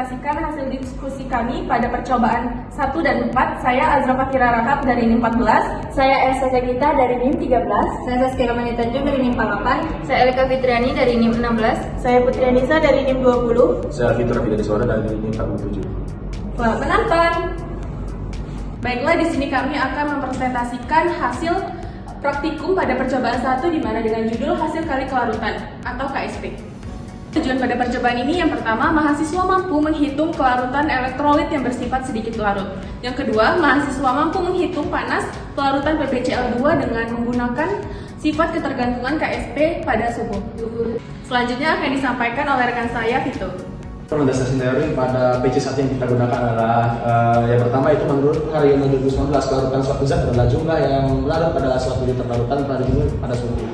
mempresentasikan hasil diskusi kami pada percobaan 1 dan 4. Saya Azra Fakira Rahab dari NIM 14. Saya Elsa Zagita dari NIM 13. Saya Saskia Ramani Tanjung dari NIM 48. Saya Elika Fitriani dari NIM 16. Saya Putri Anissa dari NIM 20. Saya Fitra Fidaniswara dari NIM 47. Selamat menonton. Baiklah, di sini kami akan mempresentasikan hasil praktikum pada percobaan 1 di mana dengan judul hasil kali kelarutan atau KSP. Tujuan pada percobaan ini yang pertama, mahasiswa mampu menghitung kelarutan elektrolit yang bersifat sedikit larut. Yang kedua, mahasiswa mampu menghitung panas kelarutan PbCl2 dengan menggunakan sifat ketergantungan KSP pada suhu. Selanjutnya akan disampaikan oleh rekan saya, Vito. Landasan teori pada PC1 yang kita gunakan adalah yang pertama itu menurut pengajian 2019 kelarutan suatu zat adalah jumlah yang larut pada suatu liter larutan pada suhu.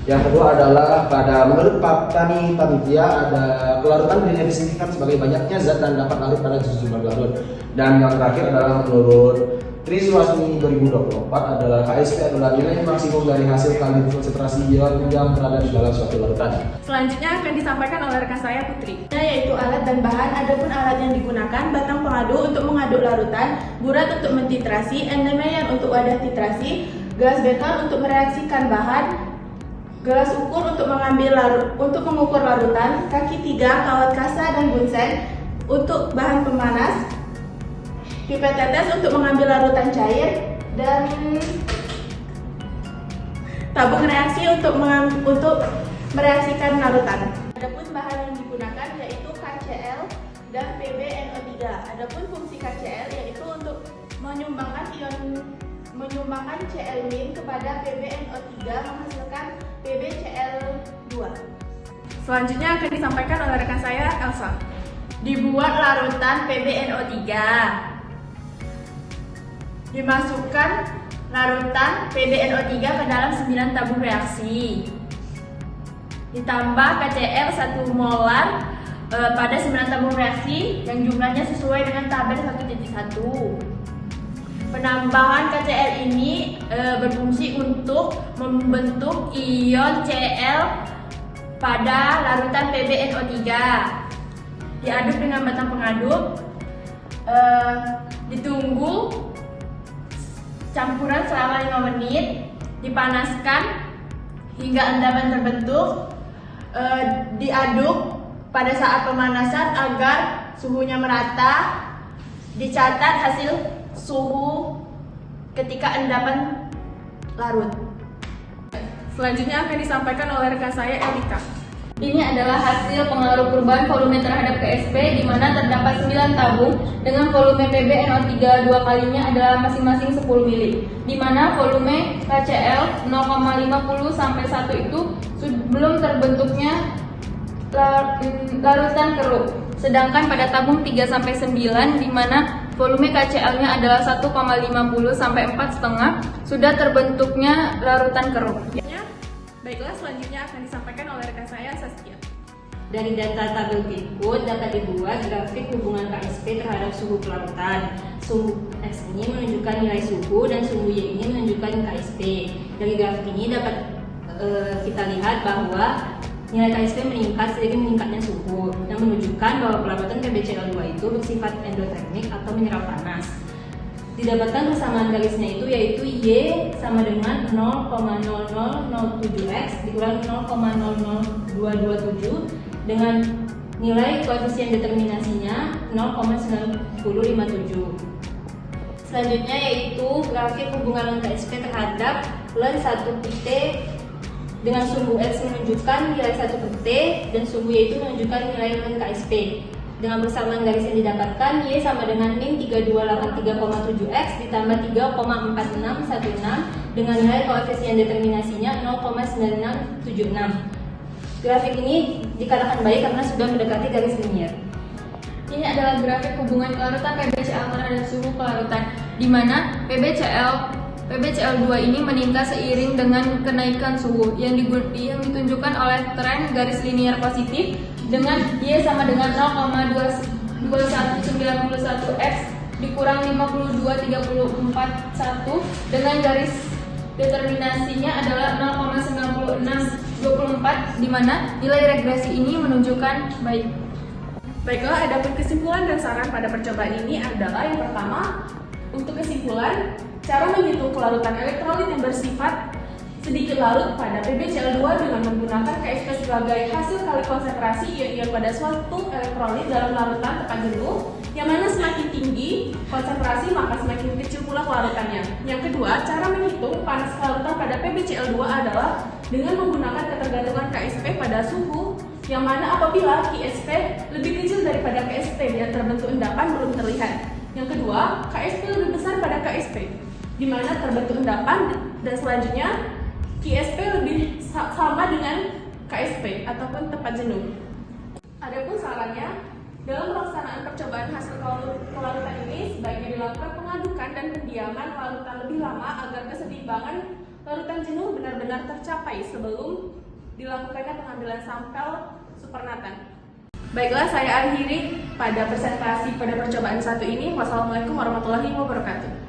Yang kedua adalah menurut Pak Tani Panitia ada kelarutan didefinisikan sebagai banyaknya zat dan dapat larut pada jumlah larut. Dan yang terakhir adalah menurut Triswasmi 2024 adalah KSP adalah nilai maksimum dari hasil kali konsentrasi ion yang berada di dalam suatu larutan. Selanjutnya akan disampaikan oleh rekan saya, Putri. Yaitu alat dan bahan. Adapun alat yang digunakan, batang pengadu untuk mengaduk larutan, burat untuk mentitrasi, endemeyan untuk wadah titrasi, gelas beton untuk mereaksikan bahan, gelas ukur untuk mengukur larutan, kaki 3, kawat kasa dan bunsen untuk bahan pemanas, pipet tetes untuk mengambil larutan cair, dan tabung reaksi untuk mereaksikan larutan. Adapun bahan yang digunakan yaitu KCl dan PbNO3. Adapun fungsi KCl yaitu untuk menyumbangkan Cl- kepada PbNO3 menghasilkan PbCl2. Selanjutnya akan disampaikan oleh rekan saya, Elsa. Dibuat larutan PbNO3. Dimasukkan larutan PbNO3 ke dalam 9 tabung reaksi. Ditambah KCl 1 molar pada 9 tabung reaksi yang jumlahnya sesuai dengan tabel 1.1. Penambahan KCl ini berfungsi untuk membentuk ion Cl pada larutan PbNO3. Diaduk dengan batang pengaduk, ditunggu campuran selama 5 menit, dipanaskan hingga endapan terbentuk, diaduk pada saat pemanasan agar suhunya merata, dicatat hasil suhu ketika endapan larut. Selanjutnya akan disampaikan oleh rekan saya, Elika. Ini adalah hasil pengaruh perubahan volume terhadap KSP di mana terdapat 9 tabung dengan volume PbNO3 dua kalinya adalah masing-masing 10 mili. Di mana volume KCl 0,50 sampai 1 itu belum terbentuknya larutan keruh. Sedangkan pada tabung 3 sampai 9 di mana volume KCl-nya adalah 1,50 sampai 4,5 sudah terbentuknya larutan keruh. Baiklah, selanjutnya akan disampaikan oleh rekan saya, Saskia. Dari data tabel berikut dapat dibuat grafik hubungan KSP terhadap suhu kelarutan. Suhu X ini menunjukkan nilai suhu dan suhu Y ini menunjukkan KSP. Dari grafik ini dapat kita lihat bahwa nilai KSP meningkat seiring meningkatnya suhu dan menunjukkan bahwa pelarutan PbCl2 itu bersifat endotermik atau mineral panas. Didapatkan persamaan garisnya itu yaitu Y sama dengan 0,0007X dikurang 0,00227 dengan nilai koefisien determinasinya 0,9057. Selanjutnya yaitu grafik hubungan KSP terhadap len 1 T dengan sumbu X menunjukkan nilai 1 T dan sumbu Y itu menunjukkan nilai len KSP. Dengan persamaan garis yang didapatkan, Y sama dengan min 3283,7X ditambah 3,4616 dengan nilai koefisien determinasinya 0,9676. Grafik ini dikatakan baik karena sudah mendekati garis linier. Ini adalah grafik hubungan kelarutan PbCl terhadap suhu kelarutan di mana PbCl2 ini meningkat seiring dengan kenaikan suhu yang ditunjukkan oleh tren garis linier positif dengan Y sama dengan 0,2191X dikurang 52341 dengan garis determinasinya adalah 0,9624 di mana nilai regresi ini menunjukkan baik. Baiklah, adapun kesimpulan dan saran pada percobaan ini adalah yang pertama, untuk kesimpulan, cara menghitung kelarutan elektrolit yang bersifat sedikit larut pada PbCl2 dengan menggunakan KSP sebagai hasil kali konsentrasi ion-ion pada suatu elektrolit dalam larutan tepat jenuh, yang mana semakin tinggi konsentrasi maka semakin kecil pula kelarutannya. Yang kedua, cara menghitung panas kelarutan pada PbCl2 adalah dengan menggunakan ketergantungan KSP pada suhu, yang mana apabila KSP lebih kecil daripada KSP yang terbentuk endapan belum terlihat. Yang kedua, KSP lebih besar pada KSP, di mana terbentuk endapan, dan selanjutnya KSP lebih sama dengan KSP ataupun tepat jenuh. Adapun sarannya, dalam pelaksanaan percobaan hasil kelarutan ini sebaiknya dilakukan pengadukan dan pendiaman larutan lebih lama agar keseimbangan larutan jenuh benar-benar tercapai sebelum dilakukannya pengambilan sampel supernatan. Baiklah, saya akhiri pada presentasi pada percobaan satu ini. Wassalamualaikum warahmatullahi wabarakatuh.